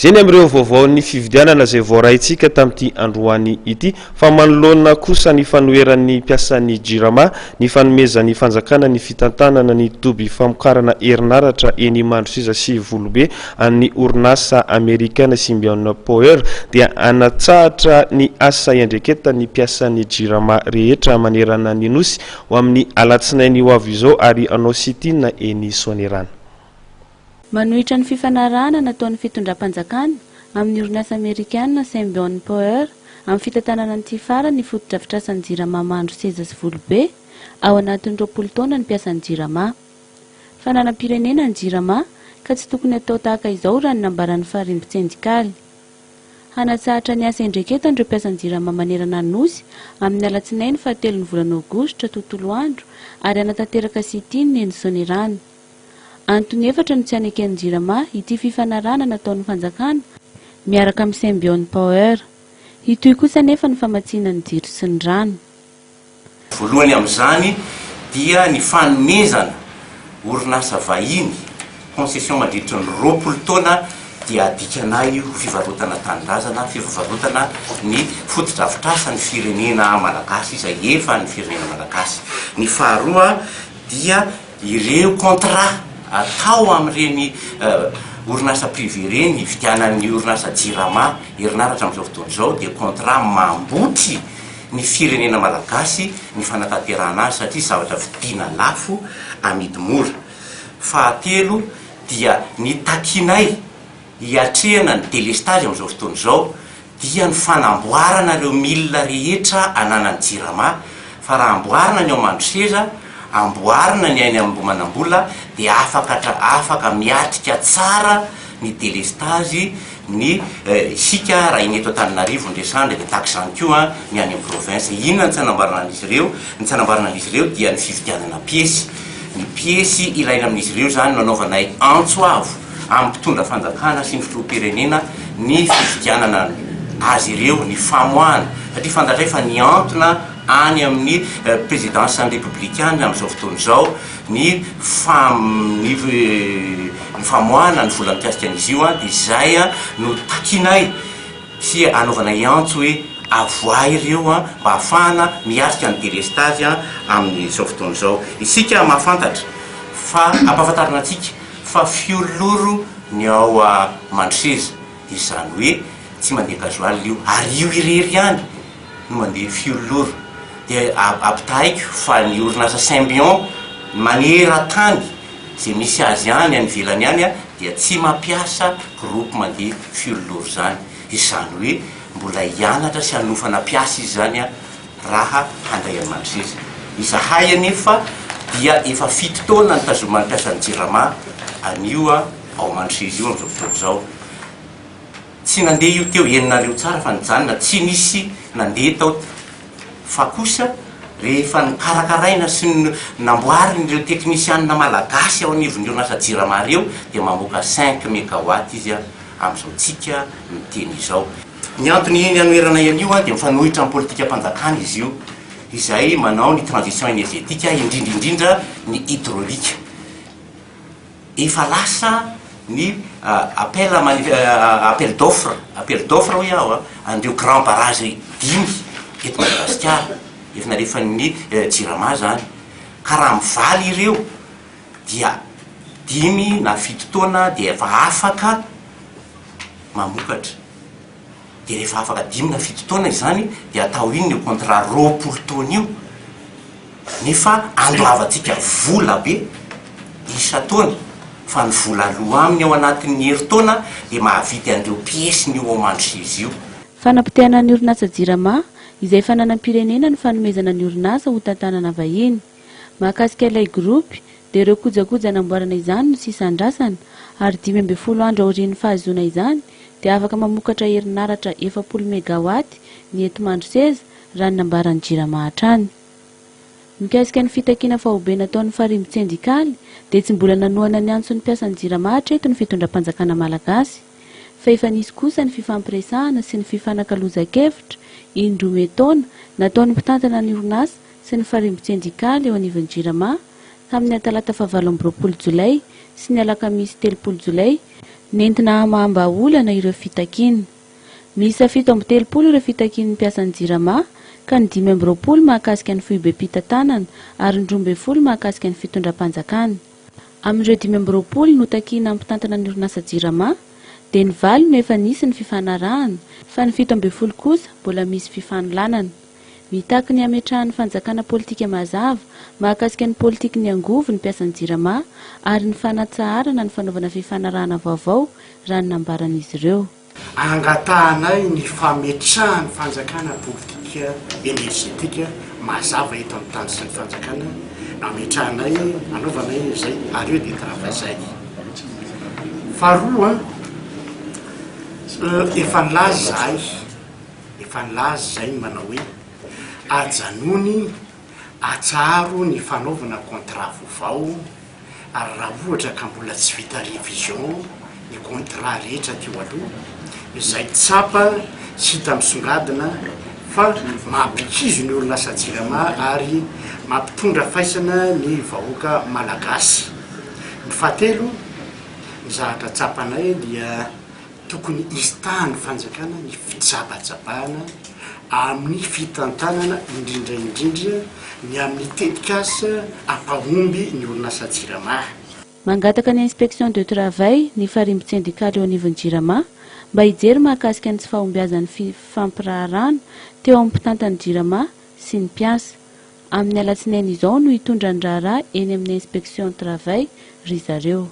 Zeny am'ireo vaovao ny fividianana izay voaraintsika tamin'ity androany ity fa manoloana kosa ny fanoheran'ny mpiasan'ny jirama ny fanomezan'ny fanjakana ny fitantanana ny toby famokarana herinaratra eny Mandrosiza sy Volobe amin'ny orinasa Amerikana Symbion Power dia anatsahatra ny asa iandreketan'ny mpiasan'ny jirama rehetra manerana ny nosy ho amin'ny alatsinainy ho avy izao ary anao sitina eny Soanerana. Manohitra ny fifanarahana nataon'ny fitondram-panjakana amin'ny orinasa Amerikana Symbion Power amin'ny fitantanana ny tifara ny fototra fitrasan'ny jirama Mandrosiza sy Volobe ao anatin'ny 20 taona ny mpiasan'ny jirama. Fananam-pirenena ny jirama ka tsy tokony atao tahaka izao raha ny nambaran'ny farimbon-tsendikaly. Hanatsahatra ny asa indreketan'ireo mpiasan'ny jirama manerana ny nosy amin'ny alatsinainy 7 volana Aogositra tontolo andro ary hanatanteraka sitiny eny Soanerana. Antony efatra no tsy aneken'ny jirama ity fifanarahana nataon'ny fanjakana miaraka amin'ny Symbion Power. Itoy kosa nefa ny famatsiana ny jiro sy ny rano. Voalohany amin'izany dia ny fanomezana orinasa vahiny concession mandritra ny 20 taona dia adikanay ho fivarotana tanindrazana, fivarotana ny fotodrafitrasa ny firenena malagasy izay efa ny firenena malagasy. Ny faharoa dia ireo contrat atao amin'ireny orinasa privé reny vidianan'ny orinasa jirama herinaratra amin'izao fotoana izao dia contrat mambotry ny firenena malagasy ny fanatanterahana azy satria zavatra vidiana lafo amidy mora. Fahatelo dia ny takinay hiatrehana ny délestage amin'izao fotoana izao dia ny fanamboarana ireo milina rehetra ananan'ny jirama fa raha amboarina ny ao Mandrosiza amboarina ny ainy Ambohimanambola dia afaka miatrika tsara ny délestage ny sika raha iny eto Antananarivo ndresandra dia tahaka izany koa ny any amin'ny province. Inona ny tsanambarana an'izy ireo? Ny tsanambarana an'izy ireo dia ny fividianana piesy. Ny piesy ilaina amin'izy ireo zany nanaovanay antsoavo amin'ny mpitondra fanjakana sy ny filoham-pirenena ny fividianana azy ireo, ny famoahana satria fantatray fa ny antona any amin'ny présidence républicaine amin'izao fotoana izao ny famoahana ny vola mikasika an'izy io dia izay no takinay sy anaovanay antso hoe avoay ireo mba ahafahana miatrika ny délestage amin'izao fotoana izao. Isika mahafantatra fa ampahafantarina antsika fa fioloro ny ao Mandrosiza izany hoe tsy mandeha gasoaly io ary io irery ihany no mandeha fioloro. Dia ampitahaiko fa ny orinasa Symbion maneran-tany izay misy azy any ivelany any dia tsy mampiasa groupe mandeha fioloro zany. Izany hoe mbola hianatra sy hanofana piasa izy zany raha handray any Mandrosiza. Izahay anefa dia efa 7 taona ny tazoman'ny mpiasan'ny jirama anio ao Mandrosiza io amin'izao fotoana izao. Tsy nandeha io teo heninareo tsara fa nijanona tsy nisy nandeha tao fa kosa rehefa nikarakaraina sy namboariny ireo teknisianina malagasy ao anivon'ny orinasa jirama reo dia mamoaka 5 mégawatt izy amin'izao tsika miteny izao. Ny antony iny anoheranay an'io dia mifanohitra amin'ny politika mpanjakana izy io izay manao ny transition énergétique indrindra ny hydraulique. Efa lasa ny appel d'offre hoe aho andreo grand barrage 5 eto Madagasikara efa narefan'ny jirama zany ka raha mivaly ireo dia 5 na 7 taona dia efa afaka mamokatra. Dia rehefa afaka 5 na 7 taona izany dia atao iny ny contrat 20 taona io nefa andoavantsika vola be isa-taona fa ny vola aloha aminy ao anatin'ny herintaona dia mahavita an'ireo piesy ny ao Mandrosiza io. Fanapitehana ny orinasa jirama izay fananam-pirenena ny fanomezana ny orinasa ho tantanana vahiny. Mahakasika ilay groupe dia ireo kojakoja namboarana izany no sisa andrasana ary 12 andro aorian'ny fahazoana izany dia afaka mamokatra herinaratra 70 mégawatt ny eto Mandrosiza raha ny nambaran'ny jirama hatrany. Mikasika ny fitakiana fahobe nataon'ny farimbon-tsendikaly dia tsy mbola nanohana ny antson'ny mpiasan'ny jirama hatreto ny fitondram-panjakana malagasy fa efa nisy kosa ny fifampiresahana sy ny fifanankalozan-kevitra indroa taona nataon'ny mpitantana ny orinasa sy ny farimbon-tsendikaly eo anivon'ny jirama tamin'ny talata 7 Jolay sy ny alakamisy 3 Jolay nentina mahamba-olana ireo fitakiana. Miisa 7 ireo fitakian'ny mpiasan'ny jirama ka ny 5 mahakasika ny foibe-pitantanana ary ny 12 mahakasika ny fitondram-panjakana. Amin'ireo 5 notakiana amin'ny mpitantana ny orinasa jirama dia ny 4 no efa nisy ny fifanarahana fa ny 17 kosa mbola misy fifanolanana. Mitaky ny ametrahan'ny fanjakana politika mazava mahakasika ny politika ny angovo ny mpiasan'ny jirama ary ny fanatsaharana ny fanaovana fifanarahana vaovao raha ny nambaran'izy ireo. Angatahanay ny fametrahan'ny fanjakana politika energetika mazava eto amin'ny tany sy ny fanjakana ametrahanay anaovanay izay ary eo dia travazay. Faharoa efa nilaza zay manao hoe ajanony atsaro ny fanaovana contrat vaovao ary raha ohatra ka mbola tsy vita révision ny contrat rehetra teo aloha izay tsapa tsy hita misongadina fa mampikizo ny orinasa jirama ary mampitondra faisana ny vahoaka malagasy. Ny fahatelo ny zavatra tsapanay dia tokony istahany fanjakana ny fitsabajabahana amin'ny fitantanana indrindra ny amin'ny tetikasa ampahomby ny orinasa jirama. Mangataka ny inspection de travail ny farimbo-tsindikaly eo anivon'ny jirama mba hijery mahakasika ny tsy fahombiazan'ny fifampiraharana teo amin'ny mpitantany jirama sy ny mpiasa. Amin'ny alatsinainy izao no hitondra ny raharaha eny amin'ny inspection de travail ry zareo.